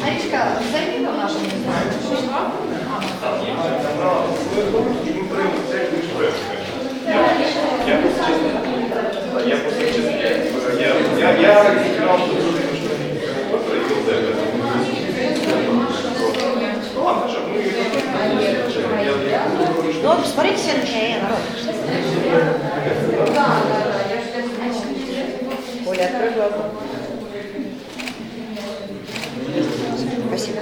Маричка, займи на нашем Ну, посмотрите все на народ. Оля, открой глаза. Спасибо.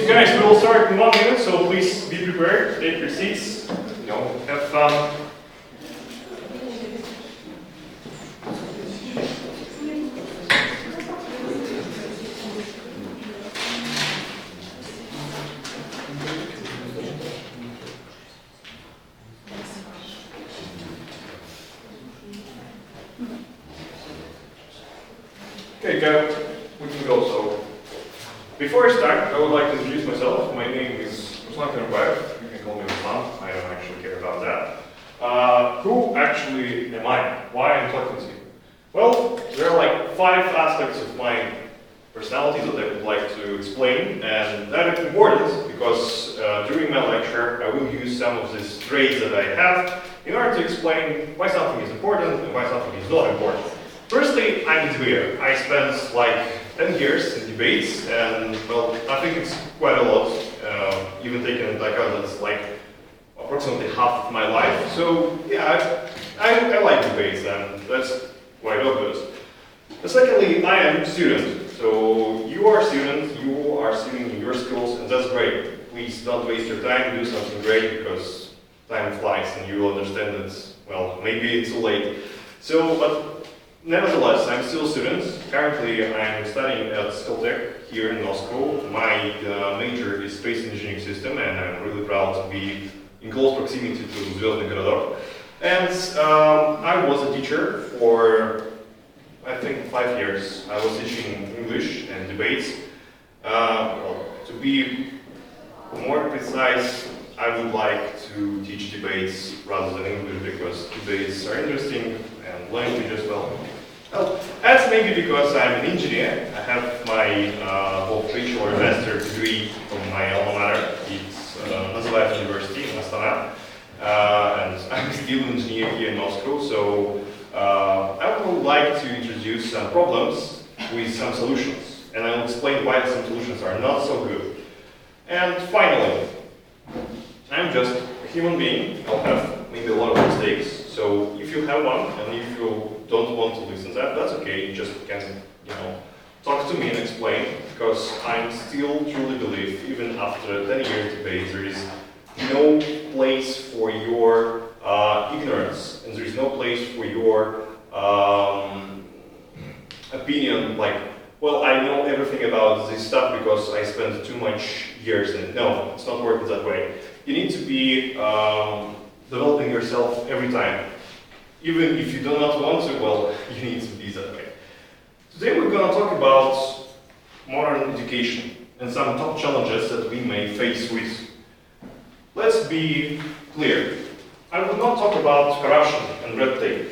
Guys, we will start in 1 minute, so please be prepared, take your seats, have fun. Okay, we can go. So, before I start, I would like to introduce myself. My name is Ruslán. You can call me Ruslán. I don't actually care about that. Who actually am I? Why I'm talking to you? Well, there are like 5 aspects of my personality that I would like to explain, and that is important because during my lecture I will use some of these traits that I have in order to explain why something is important and why something is not important. Firstly, I'm a debater. I spent like 10 years in debates, and well, I think it's quite a lot, even taking into account that's like approximately half of my life. So yeah, I like debates, and that's quite obvious. Secondly, I am a student. So you are a student in your schools, and that's great. Please don't waste your time, do something great, because time flies, and you will understand that, well, maybe it's too late. So, but nevertheless, I'm still a student. Currently, I'm studying at Tech here in Moscow. My major is space engineering system, and I'm really proud to be in close proximity to Звездный городок. And I was a teacher for, I think, 5 years. I was teaching English and debates. To be more precise, I would like to teach debates rather than English because debates are interesting and language as well. Well, that's maybe because I'm an engineer. I have my both bachelor and master degree from my alma mater. It's Называев University in Astana. And I'm still an engineer here in Moscow, so I would like to introduce some problems with some solutions. And I will explain why some solutions are not so good. And finally, I'm just a human being. I'll have maybe a lot of mistakes. So if you have one, and if you don't want to listen to that, that's okay. You just can, talk to me and explain. Because I still truly believe, even after 10 years debate, there is no place for your ignorance, and there is no place for your opinion. Like, well, I know everything about this stuff because I spent too much years in it. No, it's not working that way. You need to be developing yourself every time. Even if you do not want to, well, you need to be that way. Today we're going to talk about modern education and some top challenges that we may face with. Let's be clear. I will not talk about corruption and red tape,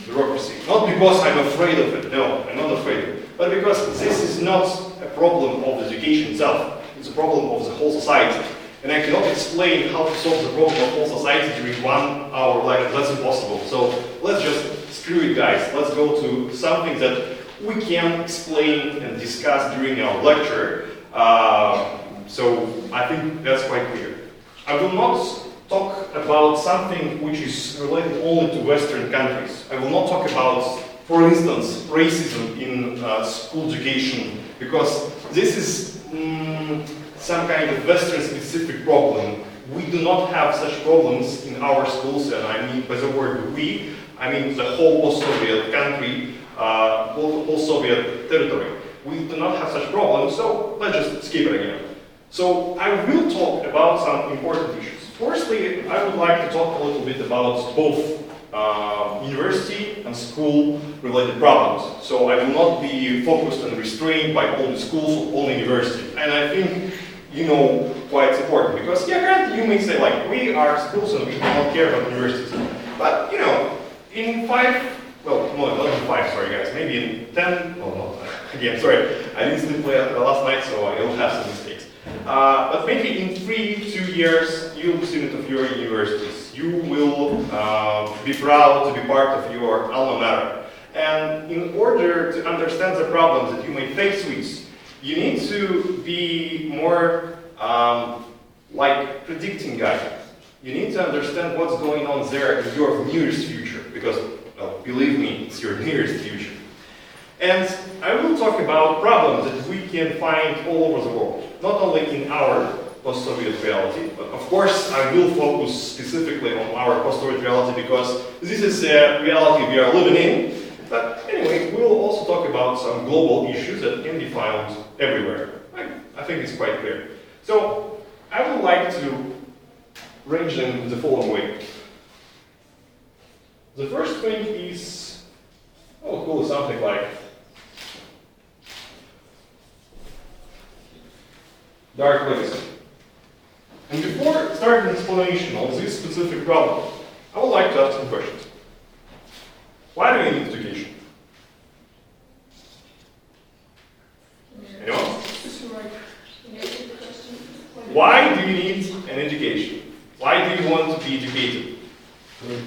bureaucracy. Not because I'm afraid of it, no, I'm not afraid of it. But because this is not a problem of education itself, it's a problem of the whole society. And I cannot explain how to solve the problem of whole society during 1 hour lecture. That's impossible. So let's just screw it, guys. Let's go to something that we can explain and discuss during our lecture. So I think that's quite clear. I will not talk about something which is related only to Western countries. I will not talk about, for instance, racism in school education, because this is some kind of Western-specific problem. we do not have such problems in our schools, and I mean by the word we, I mean the whole post-Soviet country, whole Soviet territory. We do not have such problems, so let's just skip it again. So I will talk about some important issues. Firstly, I would like to talk a little bit about both university and school related problems. So I will not be focused and restrained by only schools or only university. And I think you know why it's important, because yeah, granted, you may say like, we are schools and we do not care about universities. But you know, in 5, well, no, not in 5, sorry guys, maybe in 10, oh no, again, sorry, I didn't sleep last night, so I will have some mistakes. But maybe in 3-2 years, you'll be student of your universities. You will be proud to be part of your alma mater. And in order to understand the problems that you may face with, you need to be more like predicting guy. You need to understand what's going on there in your nearest future, because, well, believe me, it's your nearest future. And I will talk about problems that we can find all over the world, not only in our post-Soviet reality, but of course I will focus specifically on our post-Soviet reality because this is a reality we are living in. But anyway, we'll also talk about some global issues that can be found everywhere. I think it's quite clear. So I would like to arrange them in the following way. The first thing is, I'll call it something like dark legacy. And before starting the explanation of this specific problem, I would like to ask some questions. Why do we need education? Anyone? Why do you need an education? Why do you want to be educated?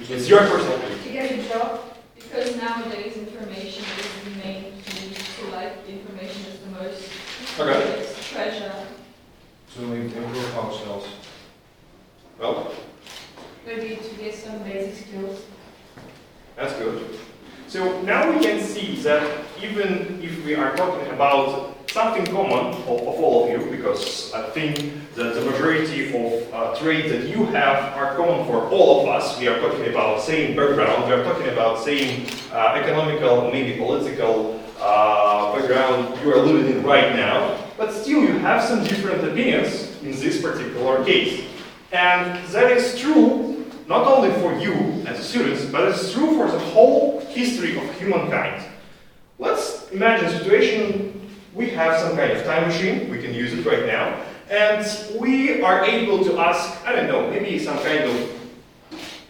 It's your personal opinion. To get a job? Because nowadays information is the main key to life. Information is the most treasure. To improve ourselves. Well, Maybe to get some basic skills. that's good. So now we can see that even if we are talking about something common of all of you, because I think that the majority of traits that you have are common for all of us. We are talking about same background, we are talking about same economical, maybe political background you are living in right now, but still you have some different opinions in this particular case. And that is true not only for you as students, but it's true for the whole history of humankind. Let's imagine a situation, we have some kind of time machine, we can use it right now, and we are able to ask, I don't know, maybe some kind of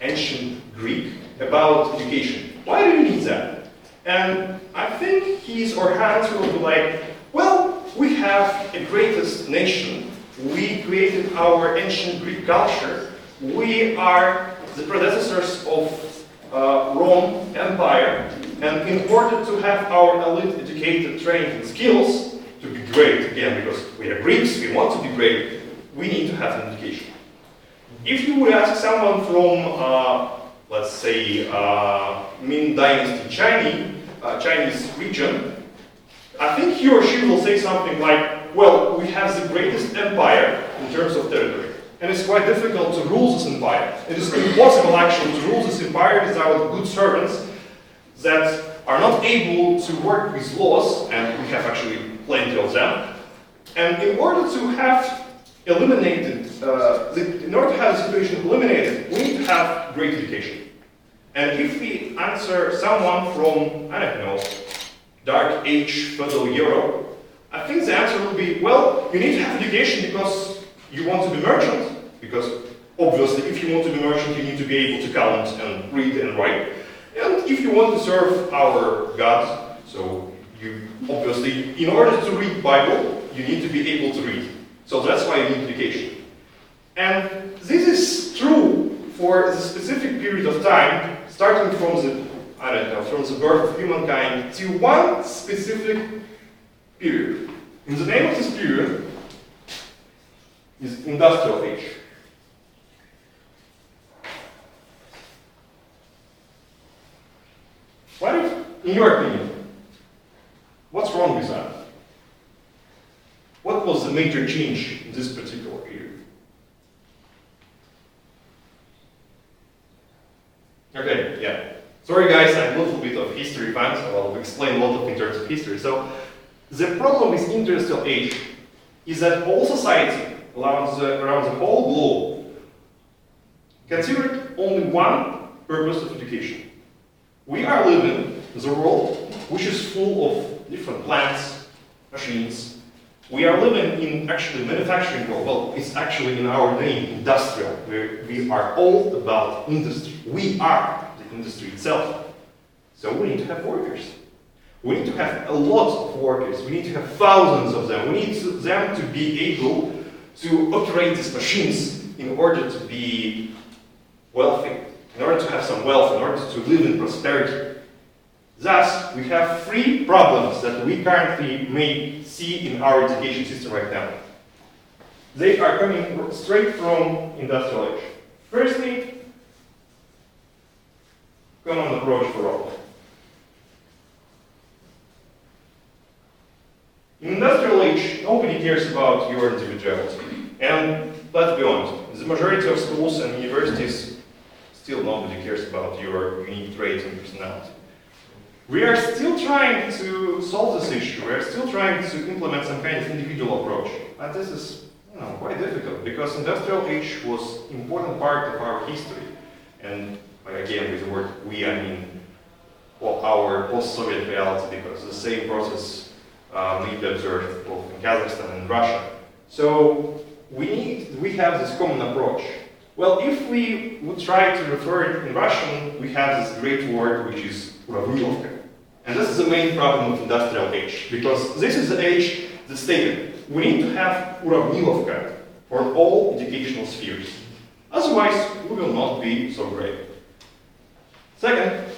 ancient Greek about education. Why do you need that? And I think his or her answer will be like, well, we have a greatest nation, we created our ancient Greek culture, we are the predecessors of Rome Empire, and in order to have our elite educated, trained, and skills to be great, again, because we are Greeks, we want to be great, we need to have an education. If you would ask someone from, let's say, Ming Dynasty Chinese region, I think he or she will say something like, well, we have the greatest empire in terms of territory. And it's quite difficult to rule this empire. It is impossible actually to rule this empire without good servants that are not able to work with laws, and we have actually plenty of them. And in order to have eliminated, in order to have the situation eliminated, we need to have great education. And if we answer someone from, I don't know, Dark Age feudal Europe, I think the answer will be, well, you need to have education because you want to be merchant, because obviously if you want to be merchant, you need to be able to count and read and write. And if you want to serve our God, so you obviously, in order to read Bible, you need to be able to read. So that's why you need education. And this is true for the specific period of time, starting from the, I don't know, from the birth of humankind to one specific period. In the name of this period is industrial age. What if, in your opinion, what's wrong with that? What was the major change in this particular period? Okay, yeah. Sorry guys, I'm a little bit of history fan, so I'll explain a lot of in terms of history. So, the problem with industrial age is that all society around the whole globe considered only one purpose of education. We are living in a world which is full of different plants, machines. We are living in actually manufacturing world. Well, it's actually in our name, industrial. We are all about industry. We are the industry itself. So we need to have workers. We need to have a lot of workers. We need to have thousands of them. We need them to be able to operate these machines in order to be wealthy, in order to have some wealth, in order to live in prosperity. Thus, we have three problems that we currently may see in our education system right now. They are coming straight from industrial age. Firstly, common approach for all. In industrial age, nobody cares about your individuality. And let's be honest, the majority of schools and universities, still nobody cares about your unique traits and personality. We are still trying to solve this issue. We are still trying to implement some kind of individual approach. But this is, quite difficult because industrial age was an important part of our history. And again, with the word we, I mean our post-Soviet reality, because the same process may be observed both in Kazakhstan and Russia. So we have this common approach. Well, if we would try to refer it in Russian, we have this great word which is uravnilovka. And this is the main problem of industrial age, because this is the age that stated we need to have uravnilovka for all educational spheres. Otherwise, we will not be so great. Second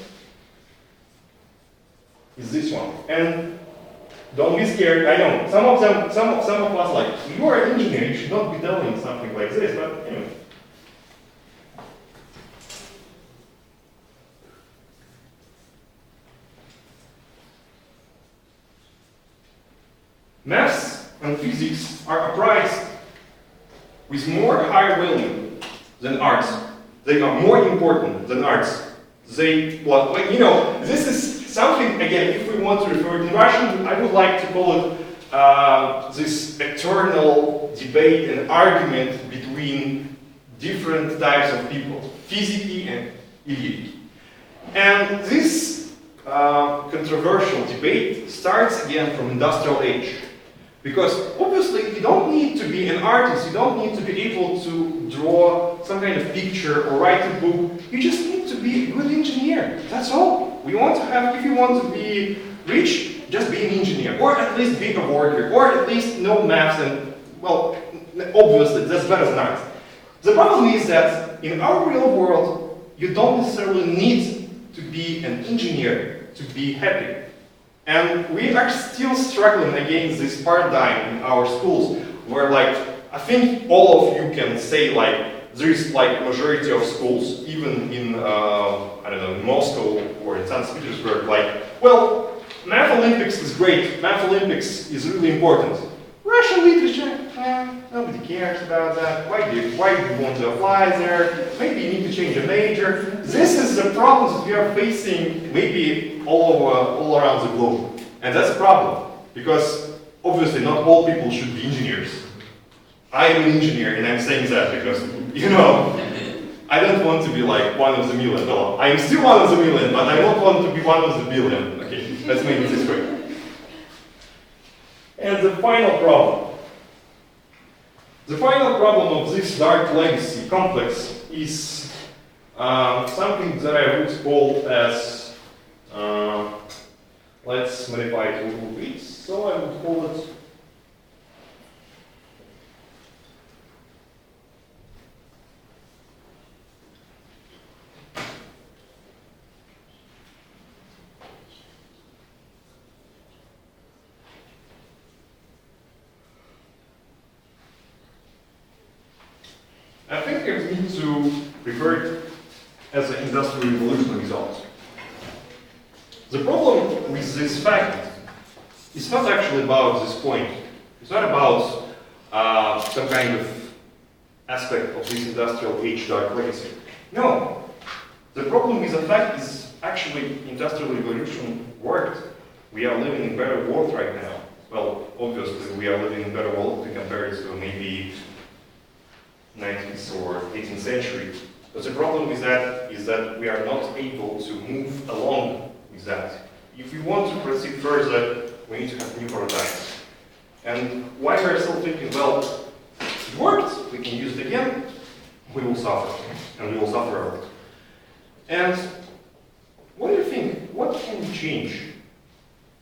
is this one. And don't be scared, I know. Some of us like, you are an engineer, you should not be telling something like this, but anyway. Maths and physics are appraised with more higher value than arts. They are more important than arts. This is something, again, if we want to refer it in Russian, I would like to call it this eternal debate and argument between different types of people, physiki and iliki. And this controversial debate starts again from industrial age. Because obviously you don't need to be an artist, you don't need to be able to draw some kind of picture or write a book, you just need to be a good engineer, that's all. We want to have, if you want to be rich, just be an engineer, or at least be a worker, or at least know maths and, well, obviously that's better than art. The problem is that in our real world, you don't necessarily need to be an engineer to be happy. And we are still struggling against this paradigm in our schools, where I think all of you can say there is majority of schools, even in, Moscow or in St. Petersburg, well, Math Olympics is great, Math Olympics is really important. Russian literature, nobody cares about that. Why do you want to apply there? Maybe you need to change a major. This is the problems that we are facing maybe all around the globe. And that's a problem, because obviously not all people should be engineers. I am an engineer, and I'm saying that because, I don't want to be like one of the million. No, I'm still one of the million, but I don't want to be one of the billion. Okay, let's make it this way. And the final problem. The final problem of this dark legacy complex is something that I would call as, let's modify it a little bit, so I would call it I think I need to refer it as an industrial revolution result. The problem with this fact is not actually about this point. It's not about some kind of aspect of this industrial age dark legacy. No. The problem with the fact is actually industrial revolution worked. We are living in a better world right now. Well, obviously we are living in a better world to compare it to maybe 19th or 18th century. But the problem with that is that we are not able to move along with that. If we want to proceed further, we need to have new paradigms. And why we're still thinking, well, it worked, we can use it again, we will suffer, and we will suffer a lot. And what do you think? What can we change?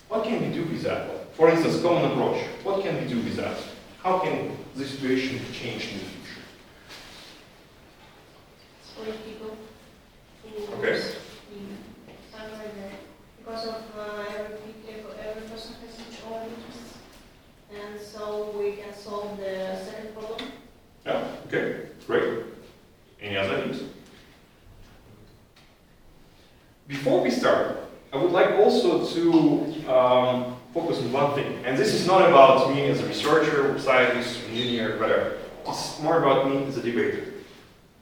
What can we do with that? For instance, common approach. What can we do with that? How can the situation change in the future? For people who Okay. something like that. Because of every person has its own interests. And so we can solve the second problem. Yeah, okay, great. Any other news? Before we start, I would like also to focus on one thing. And this is not about me as a researcher, scientist, engineer, whatever. It's more about me as a debater.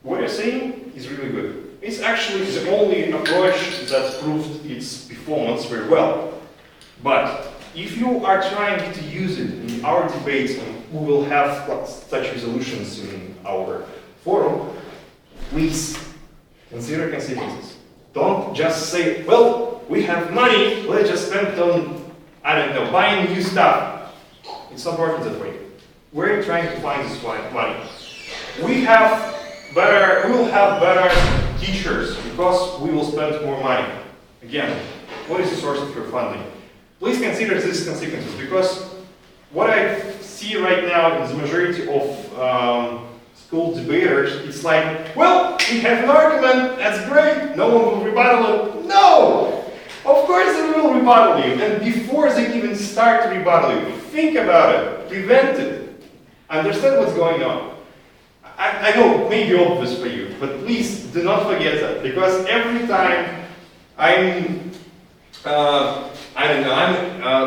What you're saying is really good. It's actually the only approach that proved its performance very well. But if you are trying to use it in our debates, and we will have such resolutions in our forum, please consider consequences. Don't just say, well, we have money, let's just spend it on, I don't know, buying new stuff. It's not working that way. We're trying to find this money. We will have better teachers because we will spend more money. Again, what is the source of your funding? Please consider these consequences, because what I see right now in the majority of school debaters, it's like, well, we have an argument, that's great, no one will rebuttal it. No! Of course they will rebuttal you, and before they even start to rebuttal you, think about it, prevent it, understand what's going on. I know it may be obvious for you, but please do not forget that, because every time I'm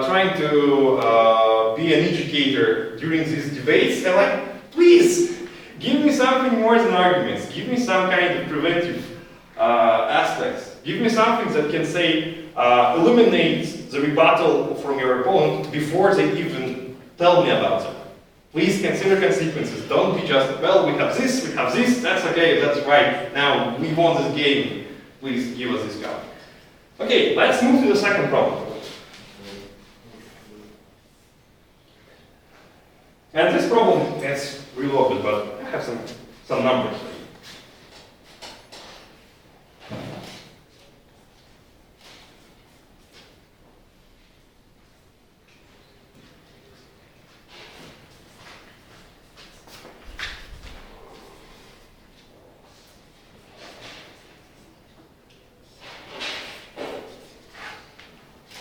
trying to be an educator during these debates, I'm like, please, give me something more than arguments. Give me some kind of preventive aspects. Give me something that can say, eliminate the rebuttal from your opponent before they even tell me about it. Please consider consequences. Don't be just, well, we have this, that's okay, that's right. Now, we won this game. Please give us this card. Okay, let's move to the second problem. And this problem is real obvious, but I have some numbers.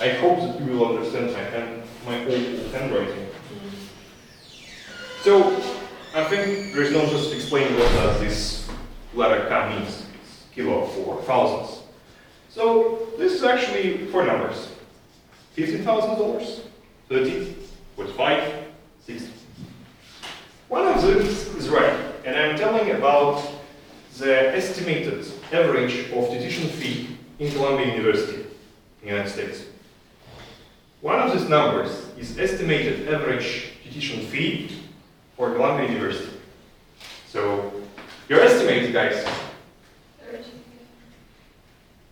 I hope that you will understand my old handwriting. So, I think there's no just explaining what does this letter K means. It's kilo for thousands. So, this is actually four numbers. $15,000, 30, 45, 60. One of these is right, and I'm telling about the estimated average of tuition fee in Columbia University in the United States. One of these numbers is estimated average tuition fee for Columbia University. So, your estimate, guys. 30.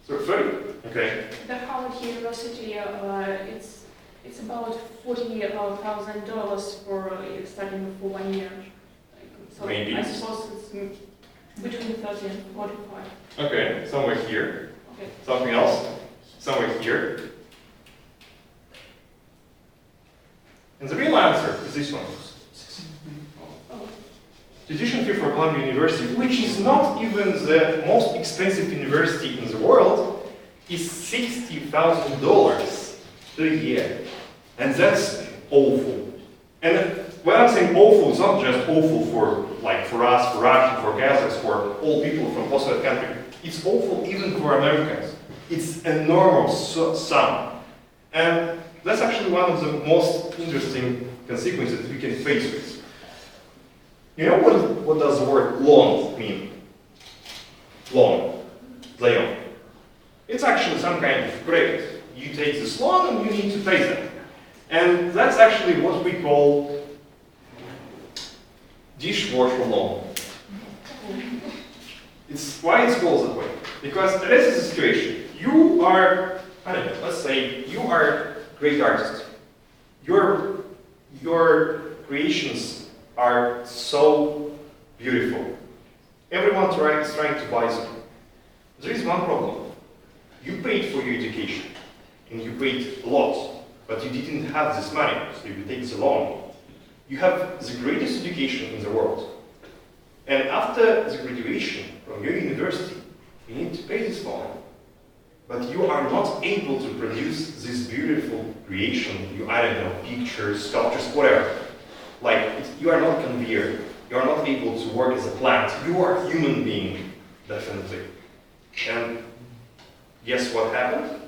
So 30? Okay. The Harvard University, it's about $40,000 for studying for 1 year. So Maybe. I suppose it's between 30 and 45. Okay, somewhere here. Okay. Something else? Somewhere here. And the real answer is this one. Tuition fee for Columbia University, which is not even the most expensive university in the world, is $60,000 a year. And that's awful. And when I'm saying awful, it's not just awful for us, for Russians, for Kazakhs, for all people from post-Soviet country. It's awful even for Americans. It's an enormous sum. And that's actually one of the most interesting consequences we can face with. You know what does the word loan mean? Loan. Zayon. It's actually some kind of credit. You take this loan and you need to pay them. And that's actually what we call dishwasher loan. Why it's called that way? Because this is a situation. You are, I don't know, let's say you are a great artist. Your creations are so beautiful. Everyone is trying to buy them. There is one problem. You paid for your education, and you paid a lot, but you didn't have this money, so you take the loan. You have the greatest education in the world. And after the graduation from your university, you need to pay this loan. But you are not able to produce this beautiful creation, I don't know, pictures, sculptures, whatever. Like, you are not conveyor. You are not able to work as a plant. You are a human being, definitely. And guess what happened?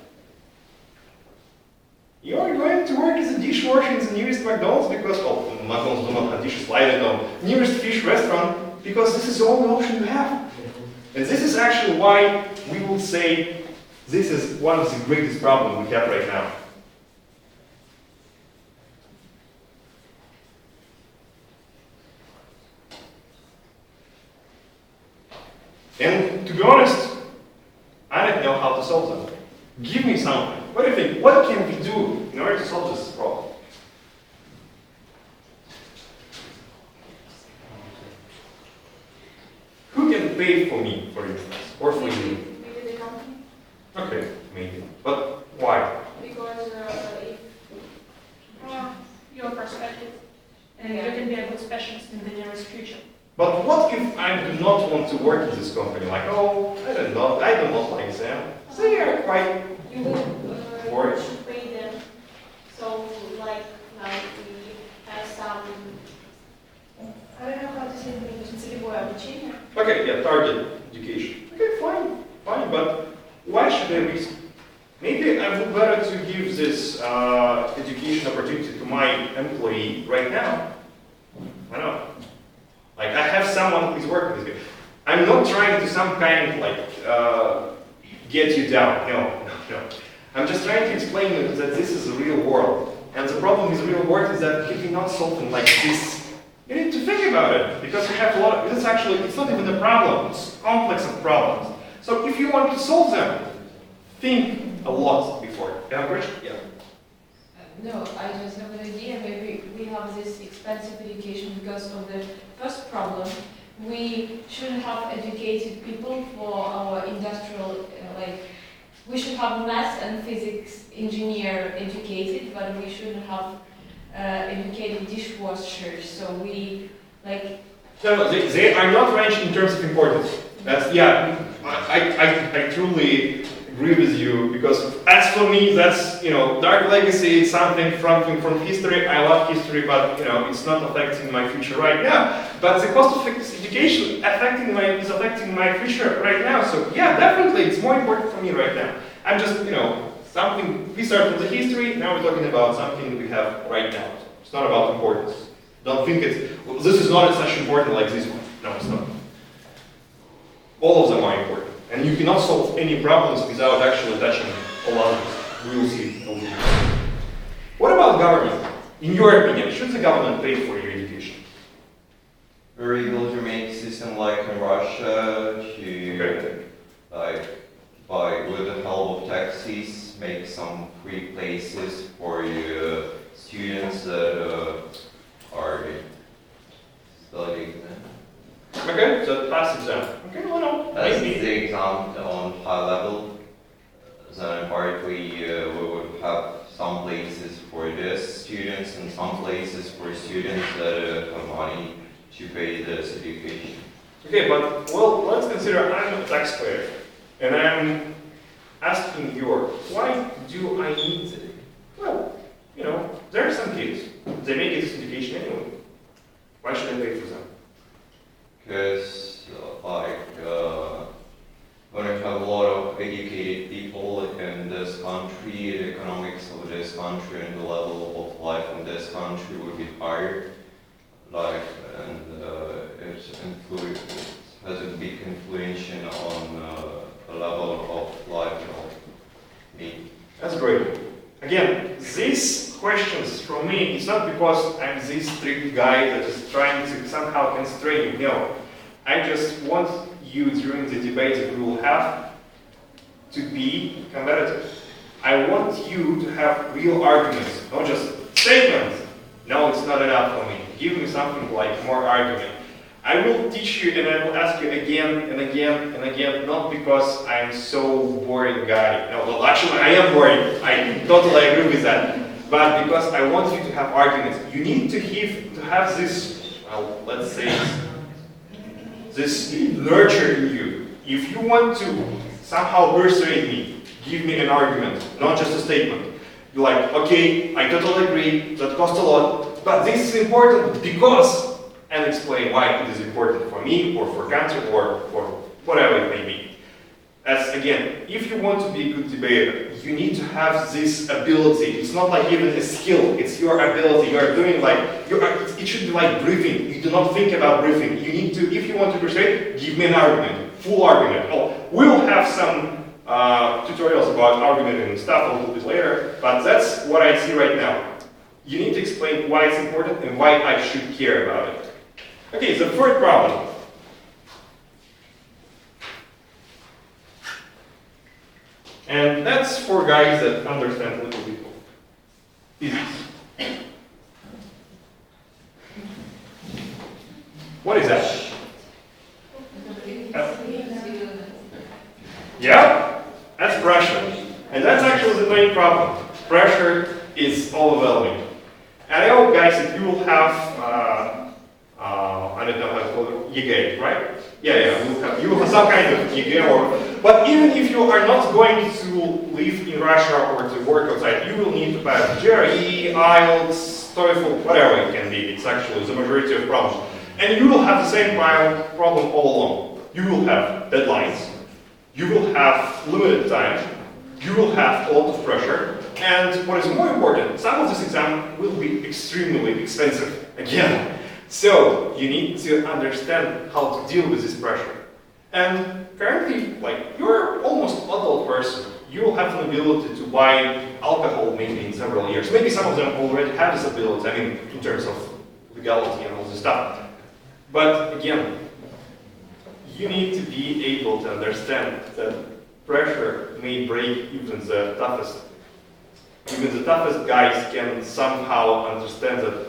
You are going to work as a dishwasher in the nearest McDonald's because, oh, McDonald's do not have dishes, I don't know, nearest fish restaurant, because this is the only option you have. And this is actually why we will say this is one of the greatest problems we have right now. And to be honest, I don't know how to solve them. Give me something. What do you think? What can we do in order to solve this problem? Who can pay for me, for instance, or for you? Maybe the company. Okay, maybe. But why? Because if Your perspective. And you can be a good specialist in the nearest future. But what if I do not want to work in this company? Like, oh, I don't know, I do not like them. They are quite you will Work. you should pay them. So like we have some. I don't know how to say it in English. Целевое обучение. okay, yeah, target education. Okay, fine, but why should I risk? Maybe I would better to give this education opportunity to my employee right now. I know. Like I have someone who is working with me. I'm not trying to some kind of like get you down. No. I'm just trying to explain you that this is a real world. And the problem with real world is that if you're not solving like this, you need to think about it. Because you have a lot of, it's not even a problem, it's complex of problems. So if you want to solve them, think a lot before. You have a question? Yeah. No, I just have an idea. Maybe we have this expensive education because of the first problem. We shouldn't have educated people for our industrial, we should have math and physics engineer educated, but we shouldn't have educated dishwashers. So we, No, they are not ranked in terms of importance. That's, yeah, I truly agree with you, because as for me, that's, dark legacy is something from history. I love history, but, it's not affecting my future right now. But the cost of education is affecting my future right now. So yeah, definitely, it's more important for me right now. I'm just, something, we start from the history, now we're talking about something we have right now. It's not about importance. Don't think this is not such important like this one. No, it's not. All of them are important. And you cannot solve any problems without actually touching all others. We will see. What about government? In your opinion, should the government pay for your education? We're able to make a system like in Russia with the help of taxis, make some free places for students that are studying. Okay, so pass exam. Okay, well, no. That's Maybe. the exam on high level. Then partly we would have some places for these students and some places for students that have money to pay this education. Okay, but well, let's consider I'm a taxpayer, and I'm asking you, why do I need it? Well, there are some kids, they may get this education anyway. Why should I pay for them? Because when you have a lot of educated people in this country, the economics of this country and the level of life in this country would be higher. It has a big influence on the level of life will be. That's great. Again, these questions from me, it's not because I'm this strict guy that is trying to somehow constrain you. No. I just want you during the debate that we will have to be competitive. I want you to have real arguments, not just statements. No, it's not enough for me. Give me something like more argument. I will teach you and I will ask you again and again and again, not because I'm so boring guy. No, well, actually I am boring. I totally agree with that. But because I want you to have arguments. You need to have this, well, let's say, this nurture in you. If you want to somehow persuade me, give me an argument, not just a statement. You're like, okay, I totally agree, that costs a lot, but this is important because, and explain why it is important for me, or for country, or for whatever it may be. As again, if you want to be a good debater, you need to have this ability. It's not like even a skill, it's your ability. You are doing like, it should be like briefing. You do not think about briefing. You need to, if you want to persuade, give me an argument, full argument. Oh, we'll have some tutorials about argument and stuff a little bit later, but that's what I see right now. You need to explain why it's important and why I should care about it. Okay, the third problem. And that's for guys that understand a little bit of physics. What is that? Yeah? That's pressure. And that's actually the main problem. Pressure is overwhelming. And I hope, guys, that you will have I don't know how to call it, YIGA, right? Yeah, you will have some kind of YIGA, but even if you are not going to live in Russia or to work outside, you will need to pass GRE, IELTS, TOEFL, whatever it can be. It's actually the majority of problems. And you will have the same problem all along. You will have deadlines, you will have limited time, you will have a lot of pressure, and what is more important, some of this exam will be extremely expensive, again. So, you need to understand how to deal with this pressure. And currently, like, you're almost adult person. You will have an ability to buy alcohol maybe in several years. Maybe some of them already have this ability, I mean, in terms of legality and all this stuff. But again, you need to be able to understand that pressure may break even the toughest. Even the toughest guys can somehow understand that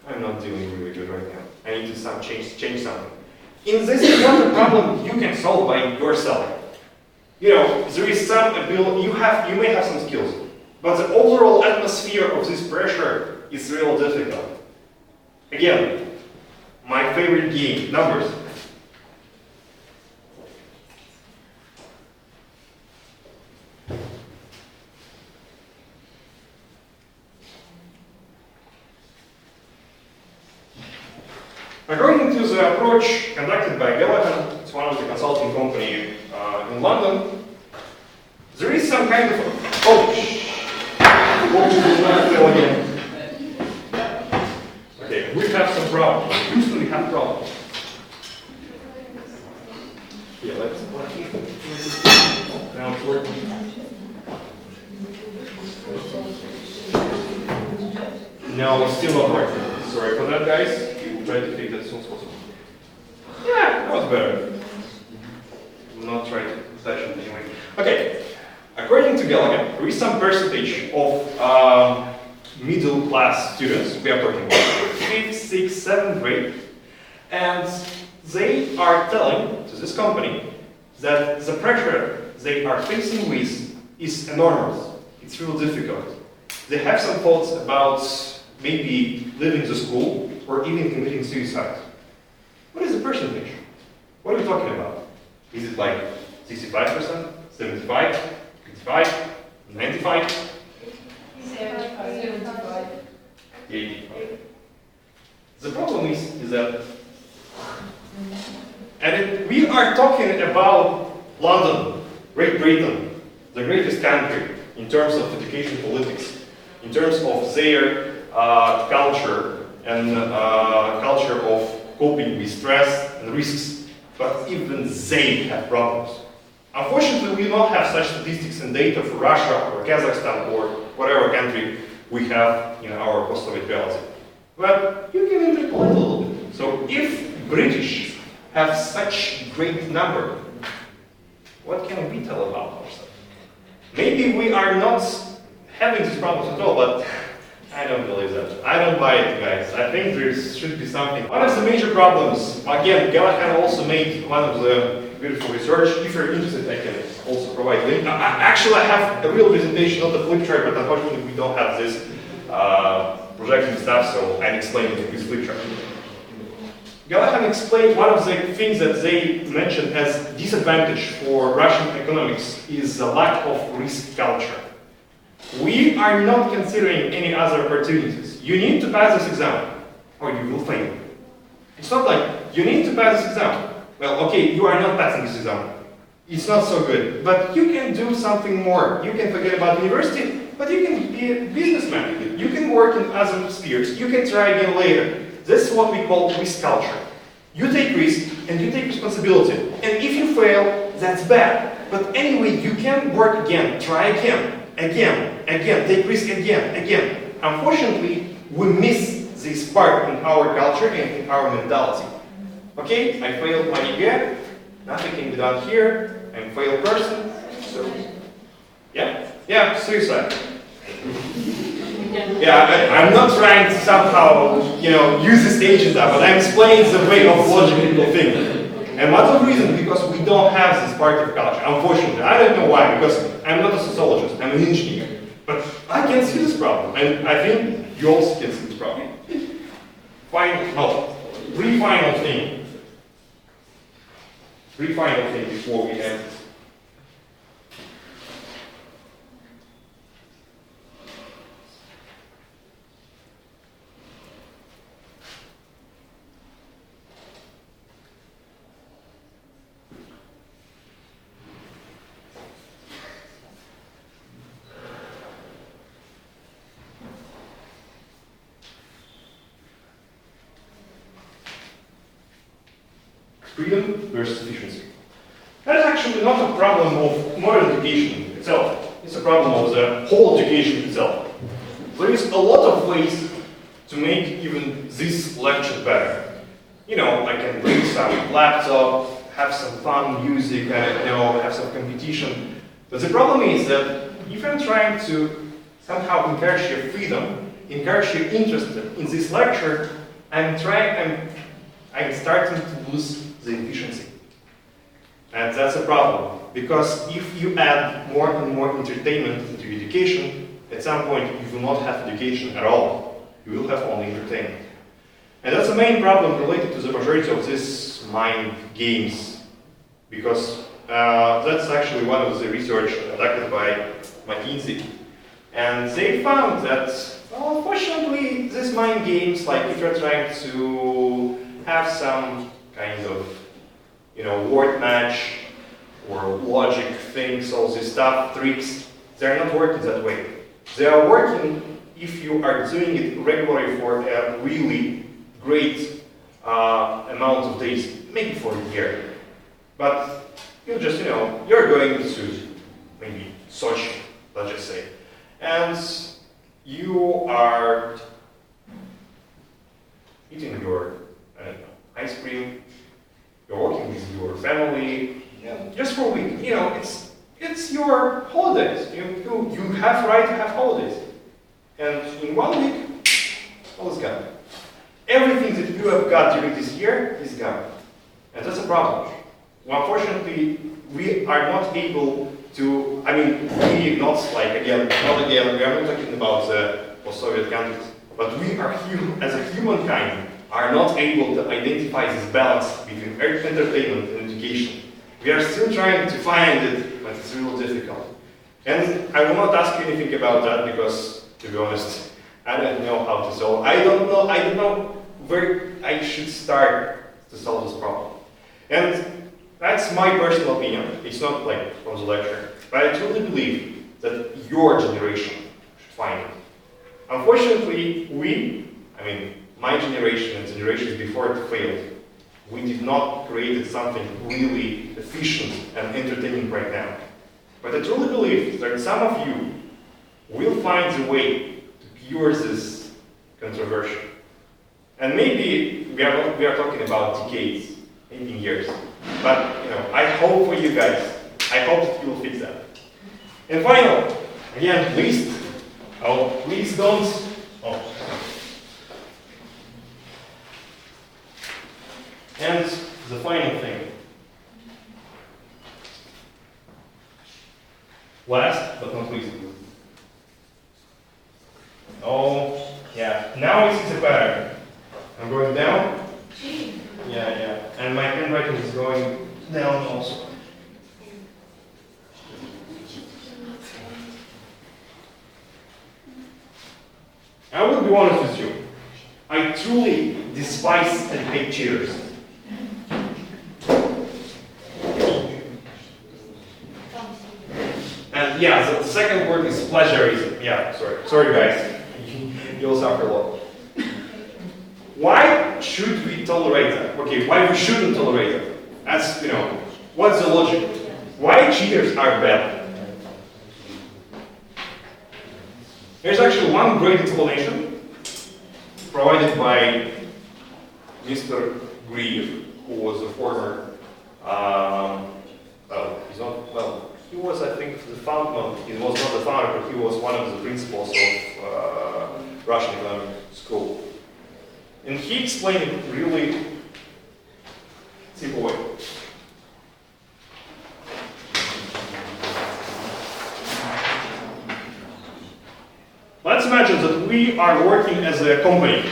I'm not doing really good right now. I need to change something. In this example problem, you can solve by yourself. You know, there is some ability, you may have some skills, but the overall atmosphere of this pressure is real difficult. Again, my favorite game, numbers. According to the approach conducted by Gallagher, it's one of the consulting company in London, there is some kind of okay, we have some problems. Usually we have problems. Yeah, let's now it's working. No, it's still not working. Sorry for that, guys. Try to fix it as soon as possible. Yeah, that was better. Not try to touch it anyway. Okay, according to Gallagher, there is some percentage of middle class students, we are talking about 5th, 6th, 7th grade, and they are telling to this company that the pressure they are facing with is enormous. It's real difficult. They have some thoughts about maybe leaving the school or even committing suicide. What is the percentage? What are we talking about? Is it like 65%, 75, 55, 95? 75. 85. The problem is that, and we are talking about London, Great Britain, the greatest country in terms of education politics, in terms of their culture and culture of coping with stress and risks, but even they have problems. Unfortunately, we do not have such statistics and data for Russia or Kazakhstan or whatever country we have in our post-Soviet reality. But you can interpolate a little bit. So if British have such great number, what can we tell about ourselves? Maybe we are not having these problems at all, but I don't believe that. I don't buy it, guys. I think there should be something. One of the major problems, again, Galahad also made one of the beautiful research. If you're interested, I can also provide link. Actually, I have a real presentation, not a flip chart, but unfortunately we don't have this projecting stuff, so I'm explaining it with flip chart. Galahad explained one of the things that they mentioned as disadvantage for Russian economics is the lack of risk culture. We are not considering any other opportunities. You need to pass this exam, or you will fail. It's not like, you need to pass this exam. Well, okay, you are not passing this exam. It's not so good, but you can do something more. You can forget about university, but you can be a businessman. You can work in other spheres. You can try again later. This is what we call risk culture. You take risk, and you take responsibility. And if you fail, that's bad. But anyway, you can work again, try again, take risk again. Unfortunately, we miss this part in our culture and in our mentality. Okay, I failed my again, nothing can be done here, I'm a failed person, so, yeah, suicide. Yeah, I'm not trying to somehow, use this agenda, but I'm explaining the way of logic people think. And one of the reasons, because we don't have this part of culture, unfortunately. I don't know why, because I'm not a sociologist, I'm an engineer. But I can see this problem, and I think you also can see this problem. Three final thing before we end. Freedom versus efficiency. That is actually not a problem of modern education itself. It's a problem of the whole education itself. There is a lot of ways to make even this lecture better. I can bring some laptop, have some fun music, have some competition. But the problem is that if I'm trying to somehow encourage your freedom, encourage your interest in this lecture, I'm starting to lose the efficiency. And that's a problem, because if you add more and more entertainment into education, at some point you will not have education at all. You will have only entertainment. And that's the main problem related to the majority of these mind games, because that's actually one of the research conducted by McKinsey. And they found that, well, unfortunately, these mind games, like if you're trying to have some kind of, word match or logic things, all this stuff, tricks, they're not working that way. They are working if you are doing it regularly for a really great amount of days, maybe for a year. But you just, you're going to maybe Sochi, let's just say, and you are eating your, ice cream, you're working with your family, just for a week. It's your holidays. You have right to have holidays. And in 1 week, all is gone. Everything that you have got during this year is gone. And that's a problem. Well, unfortunately, we are not able to, we are not talking about the post-Soviet countries, but we are as a humankind, are not able to identify this balance between entertainment and education. We are still trying to find it, but it's really difficult. And I will not ask you anything about that because, to be honest, I don't know how to solve. I don't know where I should start to solve this problem. And that's my personal opinion. It's not like from the lecture, but I truly believe that your generation should find it. Unfortunately, my generation and generations before it failed. we did not create something really efficient and entertaining right now. But I truly believe that some of you will find a way to cure this controversy. And maybe we are talking about decades, maybe years. But I hope for you guys, I hope that you will fix that. And finally, again, please don't. And the final thing. Last but not least. Oh, yeah. Now it's the pattern. I'm going down. Yeah. And my handwriting is going down also. I will be honest with you. I truly despise and hate cheaters. And yeah, the second word is plagiarism. Yeah, sorry guys. You'll suffer a lot. Why should we tolerate that? Okay, why we shouldn't tolerate that? That's, what's the logic? Why cheaters are bad? There's actually one great explanation provided by Mr. Grieve, who was a former, he was, I think, the founder, he was not the founder, but he was one of the principals of Russian economic school. And he explained it really simple way. Let's imagine that we are working as a company.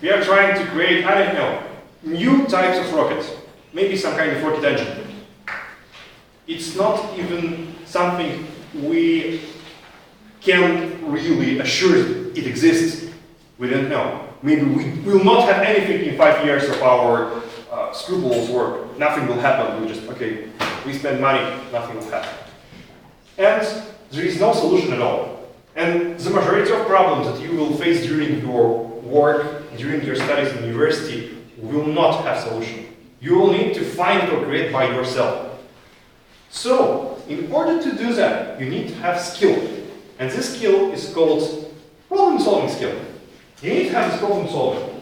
We are trying to create, I don't know, new types of rockets. Maybe some kind of rocket engine. It's not even something we can really assure it exists. We don't know. Maybe we will not have anything in 5 years of our scrupulous work. Nothing will happen. We spend money, nothing will happen. And there is no solution at all. And the majority of problems that you will face during your work, during your studies in university, will not have solution. You will need to find it or create by yourself. So, in order to do that, you need to have skill. And this skill is called problem-solving skill. You need to have this problem solving.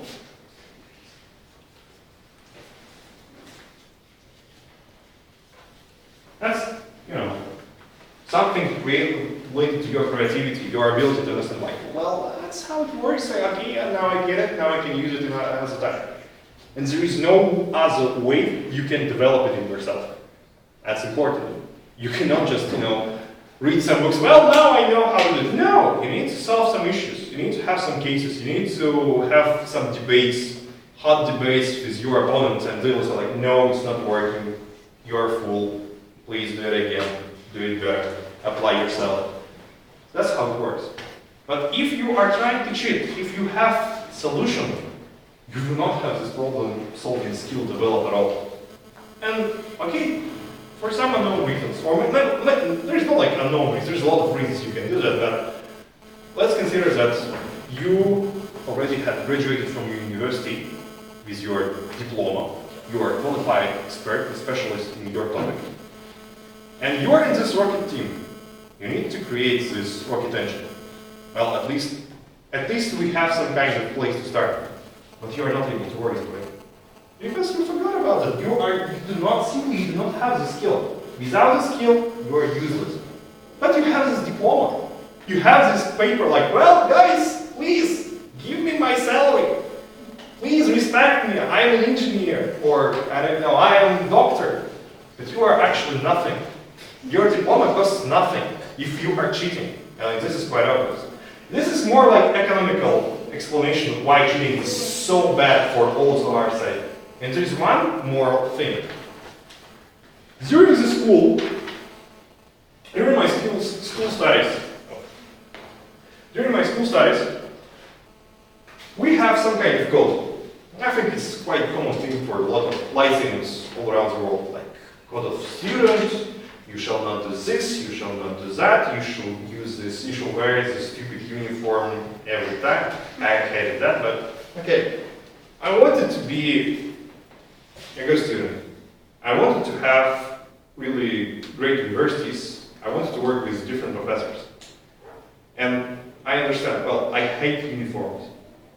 That's, something related to your creativity, your ability to understand, that's how it works. Okay, now I get it, now I can use it as a time. And there is no other way you can develop it in yourself. That's important. You cannot just, read some books, now I know how to do it. No, you need to solve some issues. You need to have some cases. You need to have some debates, hot debates with your opponents, and they will say no, it's not working. You're a fool. Please do it again. Do it better. Apply yourself. That's how it works. But if you are trying to cheat, if you have solution, you will not have this problem-solving skill developed at all. And for some unknown reasons, or there's no unknown reasons, there's a lot of reasons you can do that, but let's consider that you already have graduated from your university with your diploma. You are a qualified expert, a specialist in your topic. And you're in this rocket team. You need to create this rocket engine. Well, at least we have some kind of place to start. But you are not able to work this way. Because you forgot about it. You do not have the skill. Without the skill, you are useless. But you have this diploma. You have this paper guys, please, give me my salary. Please respect me, I'm an engineer. Or, I don't know, I am a doctor. But you are actually nothing. Your diploma costs nothing if you are cheating. And this is quite obvious. This is more like economical explanation of why cheating is so bad for all of our side. And there is one more thing. During my school studies, we have some kind of code. I think it's quite a common thing for a lot of lyceums all around the world, like code of students. You shall not do this, you shall not do that, you should use this, you should wear this stupid uniform every time. I hated that, but okay. I wanted to be a good student. I wanted to have really great universities. I wanted to work with different professors. And I understand, well, I hate uniforms,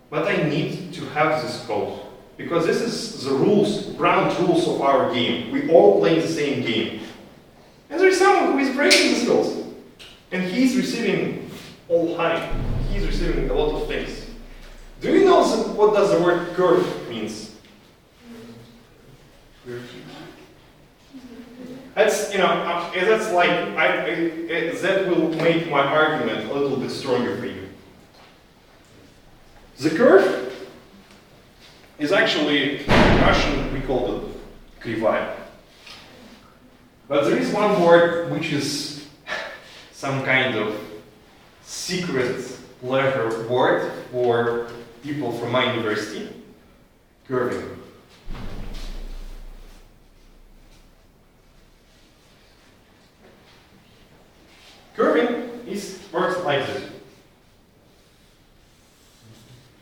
but I need to have this code. Because this is the rules, ground rules of our game. We all play the same game. And there is someone who is breaking these rules. And he's receiving all high. He's receiving a lot of things. Do you know what does the word curve means? That's, that's like, that will make my argument a little bit stronger for you. The curve is actually, in Russian, we call it кривая. But there is one word which is some kind of secret letter word for people from my university, curving. Curving works like this.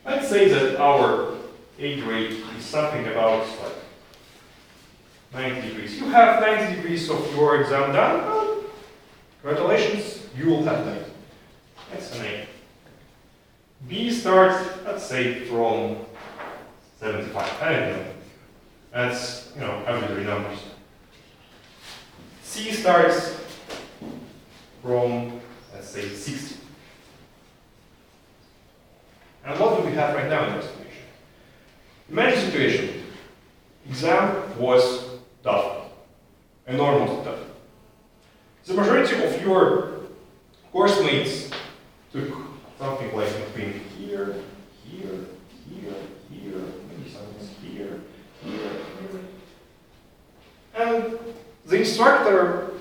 Let's say that our A grade is something about like 90 degrees. You have 90 degrees of your exam done. Well, congratulations, you will have 90. That's an A. B starts, let's say, from 75. I don't know. That's, arbitrary numbers. C starts from, let's say, 60. And what do we have right now in this situation? Imagine a situation. Exam was tough, enormously tough. The majority of your course mates took something like between here, here, here, here, maybe something here, here, here. And the instructor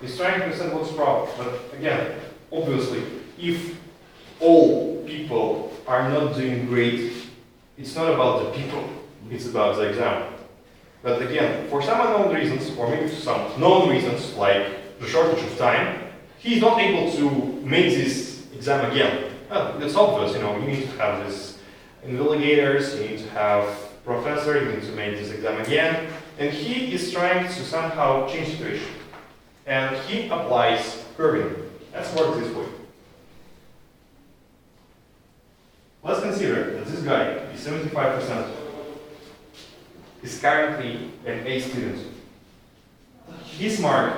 is trying to understand what's the problem. But again, obviously, if all people are not doing great, it's not about the people, it's about the exam. But again, for some unknown reasons, or maybe some known reasons, like the shortage of time, he's not able to make this exam again. Well, it's obvious, you need to have this invigilators, you need to have professor, you need to make this exam again, and he is trying to somehow change the situation. And he applies curving. Let's work this way. Let's consider that this guy is 75%, is currently an A student. His mark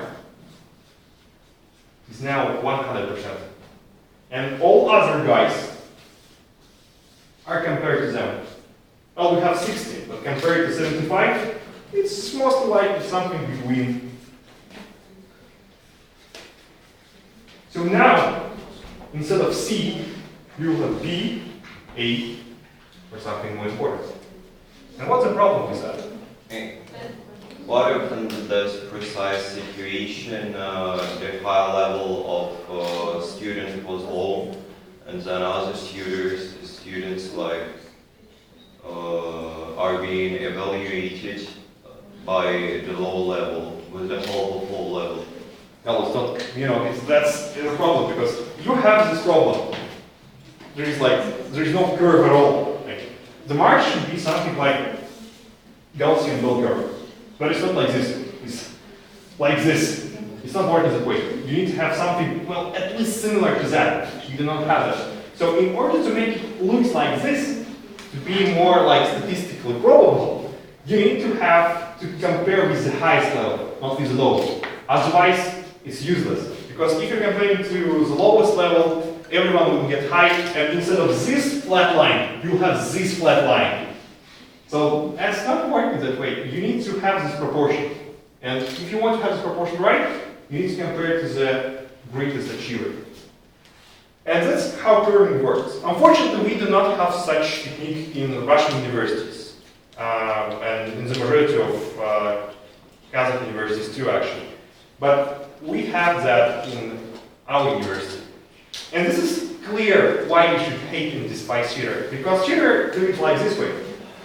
is now 100%. And all other guys are compared to them. Well, we have 60, but compared to 75, it's most likely something between. So now, instead of C, you will have B, A, or something more important. And what's the problem with that? What if in this precise situation the high level of student was low, and then other students like are being evaluated by the low level with the whole low level? No, it's not. That's a problem because you have this problem. There is no curve at all. The mark should be something like Gaussian bell curve. But it's not like this. It's like this. It's not working that way. You need to have something, well, at least similar to that. You do not have that. So in order to make it look like this, to be more like statistically probable, you need to have to compare with the highest level, not with the lowest. Otherwise, it's useless. Because if you're comparing to the lowest level, everyone will get high, and instead of this flat line, you'll have this flat line. So that's not working that way. You need to have this proportion. And if you want to have this proportion right, you need to compare it to the greatest achiever. And that's how curving works. Unfortunately, we do not have such technique in Russian universities. And in the majority of Kazakh universities too, actually. But we have that in our university. And this is clear why you should hate and despise cheater. Because cheater do it like this way.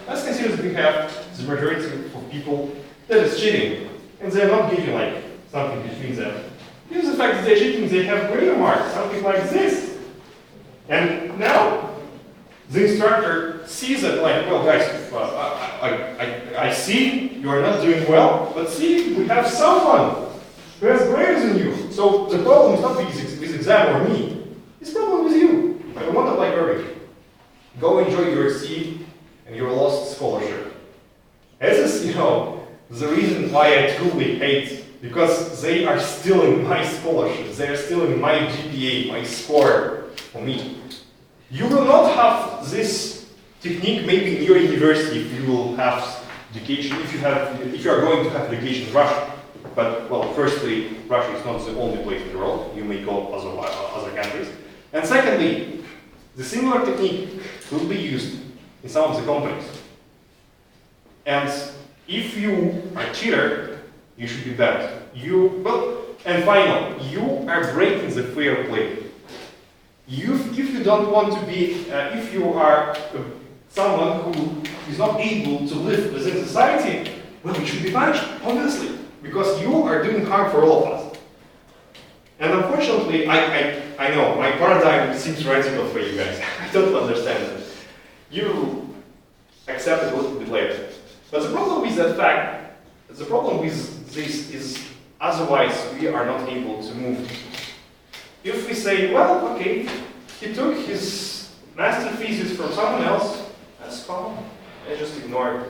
Let's consider that we have the majority of people that is cheating, and they're not giving like something between them. Due to the fact that they're cheating, they have greater marks, something like this. And now, the instructor sees it like, well, guys, I see you are not doing well, but see, we have someone who has grades than you. So the problem is not with exam or me. It's problem with you. I want to like early. Go enjoy your C and your lost scholarship. This is, the reason why I truly hate, because they are stealing my scholarship. They are stealing my GPA, my score for me. You will not have this technique maybe in your university if you will have education, if you are going to have education in Russia. But, well, firstly, Russia is not the only place in the world. You may go other countries. And secondly, the similar technique will be used in some of the companies. And if you are a cheater, you should be banned. And finally, you are breaking the fair play. If you don't want to be, if you are someone who is not able to live within society, well, you should be punished, obviously, because you are doing harm for all of us. And unfortunately, I know, my paradigm seems radical for you guys. I don't understand it. You accept it a little bit later. But the problem with that fact, the problem with this is otherwise we are not able to move. If we say, well, okay, he took his master thesis from someone else, that's common, I just ignore it.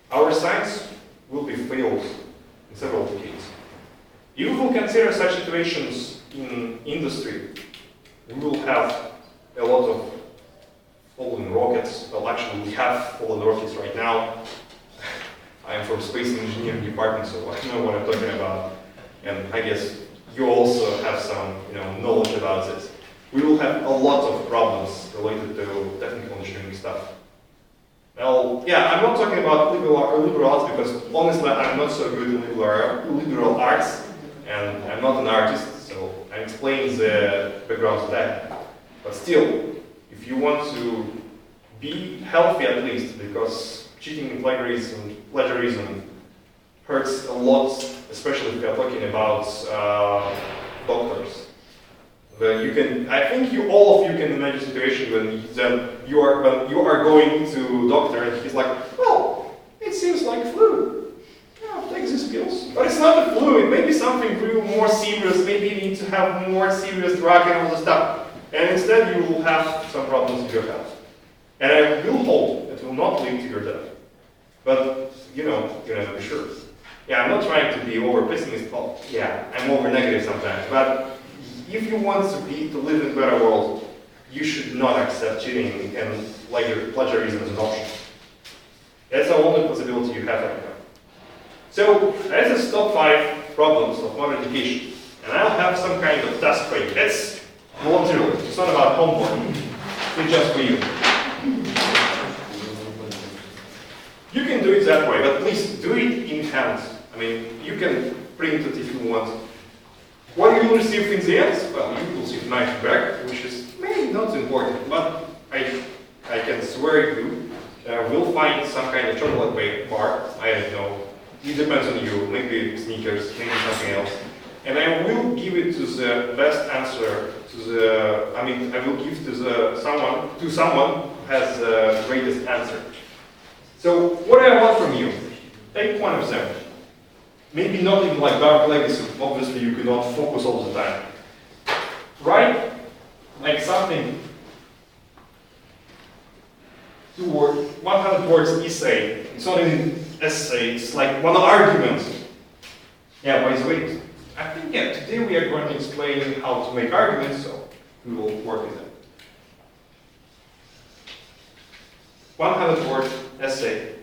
Our science will be failed in several decades. If we will consider such situations in industry, we will have a lot of fallen rockets. Well, actually, we have fallen rockets right now. I am from space engineering department, so I know what I'm talking about. And I guess you also have some, knowledge about this. We will have a lot of problems related to technical engineering stuff. Well, yeah, I'm not talking about liberal arts because honestly, I'm not so good in liberal arts, and I'm not an artist, so I'm explaining the background to that. But still, if you want to be healthy at least, because cheating and plagiarism hurts a lot, especially if you're talking about doctors. I think all of you can imagine a situation when you are going to doctor and he's like, well, it seems like flu. Yeah, take these pills. But it's not a flu, it may be something real more serious, maybe you need to have more serious drug and all the stuff. And instead you will have some problems with your health. And I will hope it will not lead to your death. But, you never be sure. Yeah, I'm not trying to be over pessimist. Well, yeah, I'm over negative sometimes. But if you want to live in a better world, you should not accept cheating and plagiarism as an option. That's the only possibility you have right now. So, that's the top 5 problems of modern education. And I'll have some kind of task for you. It's voluntary. It's not about homework. It's just for you. You can do it that way, but please do it in hand. I mean, you can print it if you want. What you will receive in the end? Well, you will receive nice feedback, which is maybe not important, but I can swear you will find some kind of chocolate bar. I don't know. It depends on you. Maybe sneakers, maybe something else. And I will give it to the best answer. I will give to someone who has the greatest answer. So what do I want from you? Take one of them. Maybe not even like dark legacy. Obviously, you cannot focus all the time. Write like something 100 words essay. It's not even essay. It's like one argument. Yeah. By the way, I think today we are going to explain how to make arguments. So we will work with it. 100-word essay,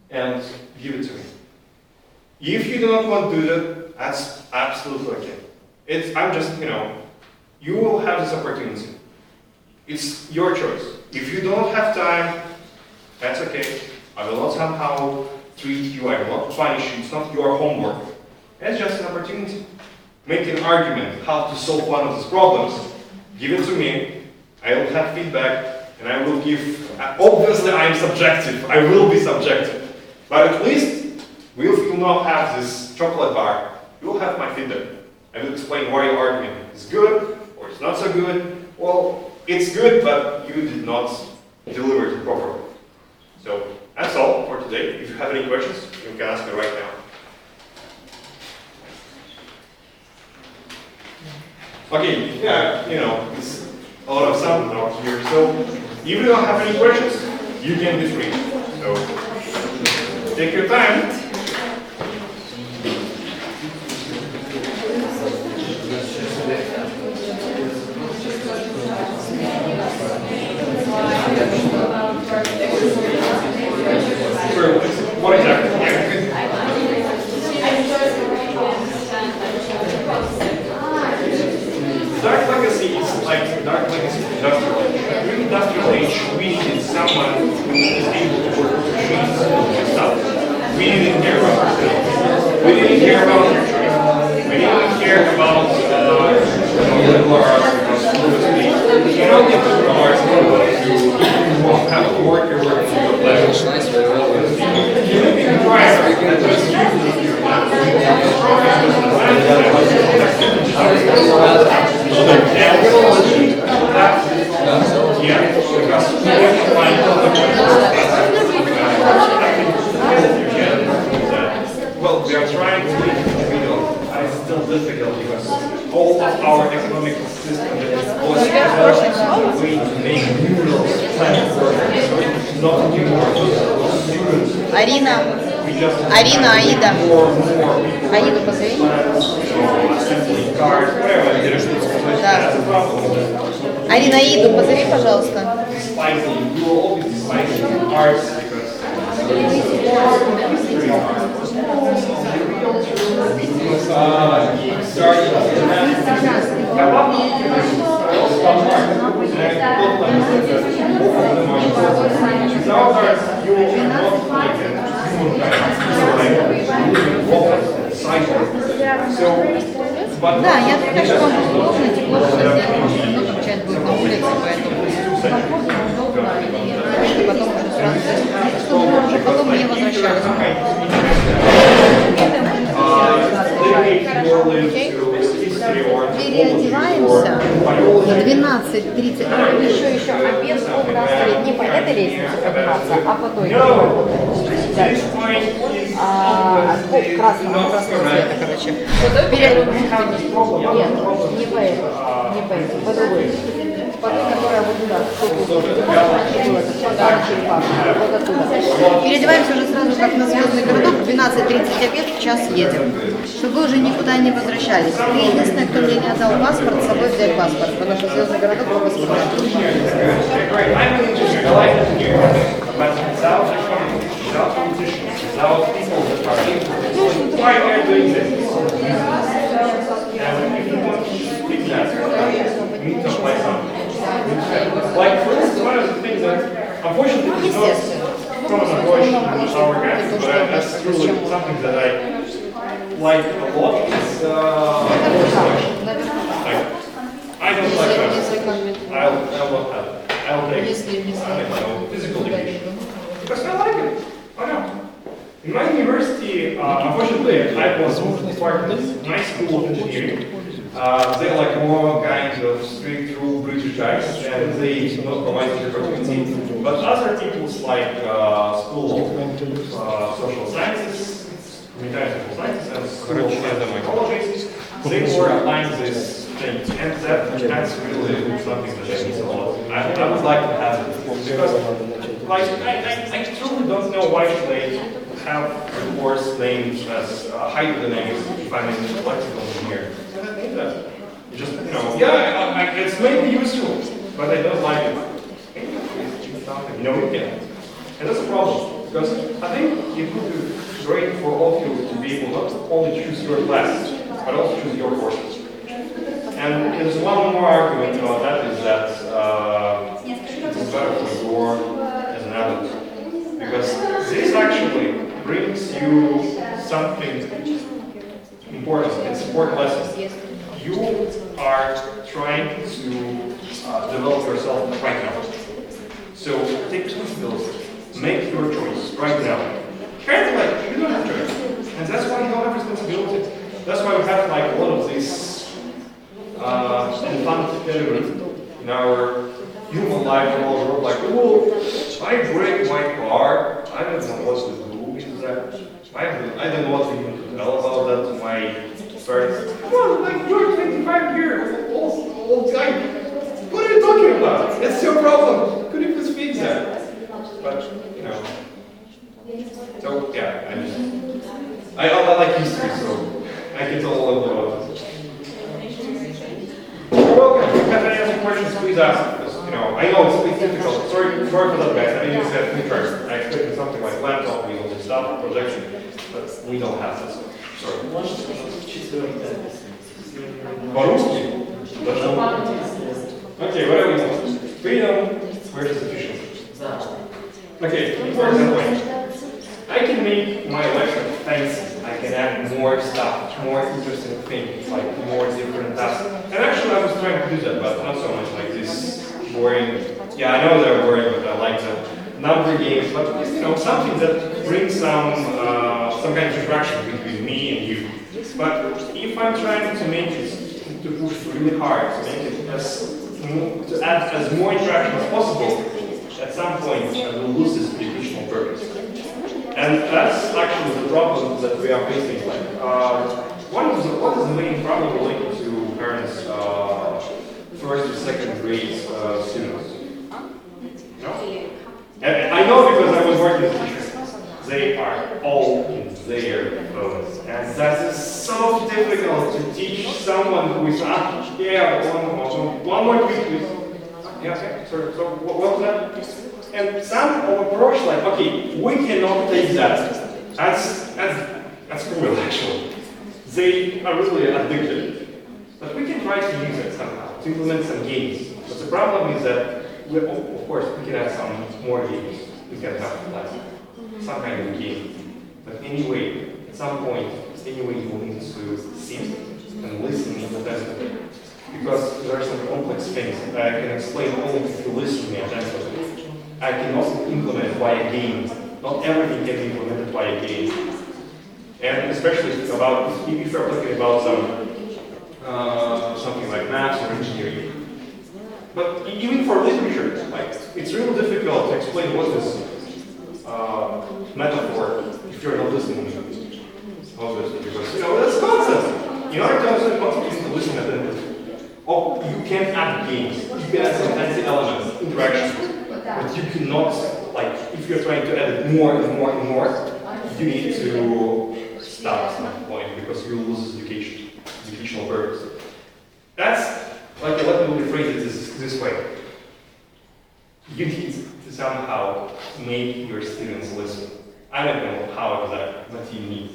and give it to me. If you do not want to do that, that's absolutely okay. I'm just, you will have this opportunity. It's your choice. If you don't have time, that's okay. I will not somehow treat you, I will not punish you. It's not your homework. It's just an opportunity. Make an argument how to solve one of these problems. Give it to me. I will have feedback. And I will give, obviously I am subjective, I will be subjective. But at least, if you not have this chocolate bar, you will have my feedback. I will explain why your argument is good, or it's not so good. Well, it's good, but you did not deliver it properly. So that's all for today. If you have any questions, you can ask me right now. Okay, yeah, you know, it's a lot of sun out here, so if you don't have any questions, you can be free. So take your time. What exactly? Dark legacy is like dark legacy industrial age. During industrial age, we needed someone who is able to work with machines and stuff. We didn't care about ourselves. We didn't care about future. We didn't care about liberal arts because you don't get liberal arts you won't have to work your work for your pleasure. You can try it. Well, we are trying to make it individual, and it's still difficult because all of our economic system was developed way to make neural plans work. So it's not anymore students. Арина, Аида. Аиду позови. Да. Арина, Аиду позови, пожалуйста. Да, я так что он сложный, тепло, что получать будет на улице, поэтому потом уже сразу, чтобы мы уже потом не возвращались. Переодеваемся в 12:30. Еще обед сколько оставить? Не по этой лестнице подниматься, а по той. Красного цвета, короче. Нет, не по этой, по другой. По той, которая вот туда. Вот оттуда. Переодеваемся уже сразу как на звездный городок, в 12:30 обед, в час едем. Чтобы вы уже никуда не возвращались. Ты единственное, кто мне не отдал паспорт, с собой взять паспорт, потому что звездный городок пропуск нет. Like, for instance, one of the things that, unfortunately, is not from an approach to our guys, but that's really something that I like a lot. Is, like, I don't like that. I'll take physical education. Because I like it. Why not? In my university, unfortunately, I was part of my school of engineering. They're like more kind of strict rule British guys, and they do not provide the opportunity. But other people's like school of social sciences, humanitarian social sciences, and school of psychology, they were applying this thing, and that's really something that I miss a lot. I would like to have it because, like, I truly don't know why should they have a course named as hydrodynamics if I'm an electrical engineer. You just, you know, yeah, it's maybe useful, but I don't like it. You know, we can. And that's a problem, because I think it would be great for all of you to be able not to only choose your classes, but also choose your courses. And there's one more argument about that, is that it's better for you as an adult. Because this actually brings you something important. It's important lesson. You are trying to develop yourself right now. So take responsibility. Make your choice right now. Kind of like you don't have choice, and that's why you don't have responsibility. That's why we have like a lot of these fun element in our human life and all the world, like, oh, I break my car, I don't know what to do with that. I don't know what to even tell about that to my parents. Come on, like, you're 25 years old guy. What are you talking about? It's your problem. Could you please fix that? But, you know. So, yeah, I like history, so I can tell all about it. You're welcome. If you have any other questions, please ask. Because, you know, I know it's difficult. Sorry for that, guys. I just have two tracks. I expected something like laptop, we will stop projection, but we don't have this. Sorry. По-русски? Okay, whatever you want. Freedom versus efficiency. Okay, for example, I can make my lecture fancy. I can add more stuff, more interesting things, like more different tasks. And actually, I was trying to do that, but not so much like this boring. Yeah, I know they're boring, but I like the number games. But you know, something that brings some kind of interaction between me and you. But if I'm trying to make it, to push really hard, to make it to add as more interaction as possible, at some point I will lose this educational purpose. And that's actually the problem that we are facing. Like, what is the main problem related to parents' first or second grade students? No? And I know because I was working as a teacher. They are all in their phones. And that is so difficult to teach someone who is, one more quick, please. Yeah, okay, sorry. So what was that? And some approach like, okay, we cannot take that. That's cruel, actually. They are really addicted. But we can try to use it somehow, to implement some games. But the problem is that, of course, we can have some more games. We can have like some kind of game. But anyway, at some point, anyway, you will need to sit and listen independently. Because there are some complex things that I can explain only if you listen to me attentively. I can also implement via games. Not everything can be implemented via games. And especially about, if you're talking about something like maths or engineering. But even for literature, like, it's really difficult to explain what is metaphor if you're not listening to it. Obviously, because, you know, that's concept. In order to understand concept, you need to listen attentively. Oh, you can add games, you can add some fancy elements, interaction, but you cannot, like, if you're trying to add it more and more and more, you need to stop at some point because you lose educational purpose. That's, like, let me rephrase it this way. You need to somehow make your students listen. I don't know how exactly, but you need.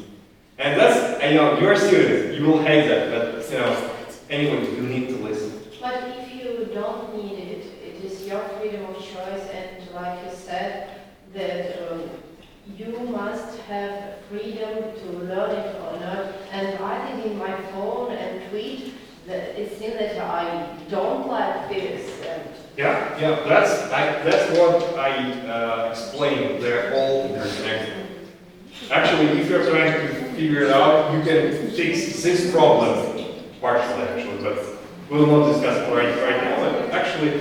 And that's, I know, you're a student, you will hate that, but, you know, anyway, you need to listen. But if you don't need it, it is your freedom of choice, and like you said, that you must have freedom to learn it or not. And writing in my phone and tweet, it seems that I don't like this. Yeah, that's what I explained. They're all interconnected. Actually, if you're trying to figure it out, you can fix this problem. Partially, actually, but we'll not discuss it right now. But actually,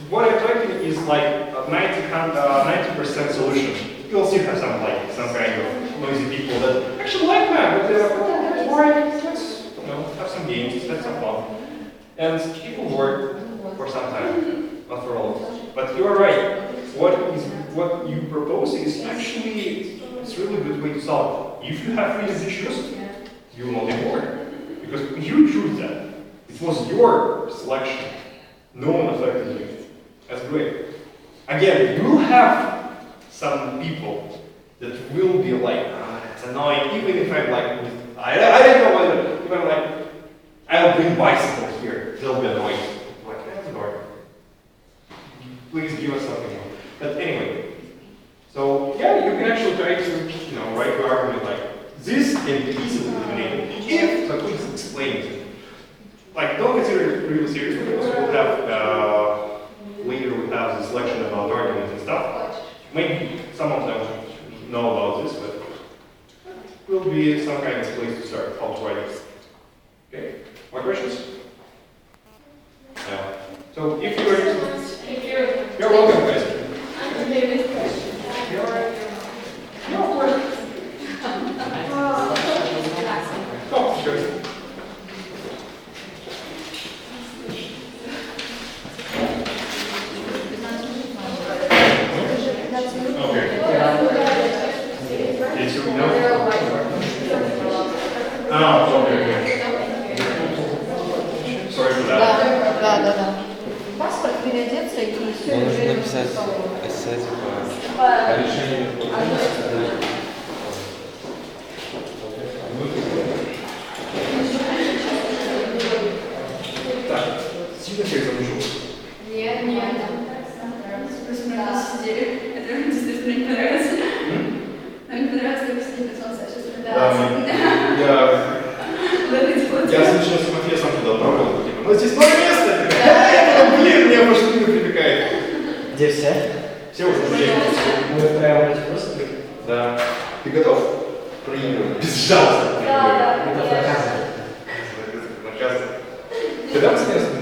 what I'm talking is like a 90% solution. You'll still have some kind of noisy people that actually like math, but they're like, boring. Let's have some games, let's have fun. And people work for some time, not for all. But you're right. What you propose is actually it's really a good way to solve it. If you have freedom to choose, you will not be bored. Because you choose that. It was your selection. No one affected you. That's great. Again, you will have some people that will be like, it's annoying, even if I'm like, I don't know whether, if I'm like, I'll bring bicycle here, they'll be annoyed. Like, that's annoying. Please give us something more. But anyway, so yeah, you can actually try to, write your argument like, this can be easily eliminated if the quiz explains it. Like, don't consider it really seriously because we'll have, later we'll have this lecture about arguments and stuff. Maybe some of them know about this, but it will be some kind of place to start how to write it. Okay, more questions? Yeah. So if you're welcome, guys. Oh, sure. Okay. Есть у меня? Okay. Sorry for that. Да. Паспорт, переодеться и все. Нужно написать эссе по решению. Так, сильно всех замучил? Нет. Просто мы нас сидели. Это мне действительно не понравилось. Нам не понравилось, как сидели на солнце. Я слышал, что Матвей сам туда отправил, типа, ну здесь новое место! Блин, меня машина привлекает. Где все? Все уже приехали. Мы прямо просто? Да. Ты готов? Проигрывать. Безжалостно проигрывать. Готов наказывать. Наказывать. Когда мы с места?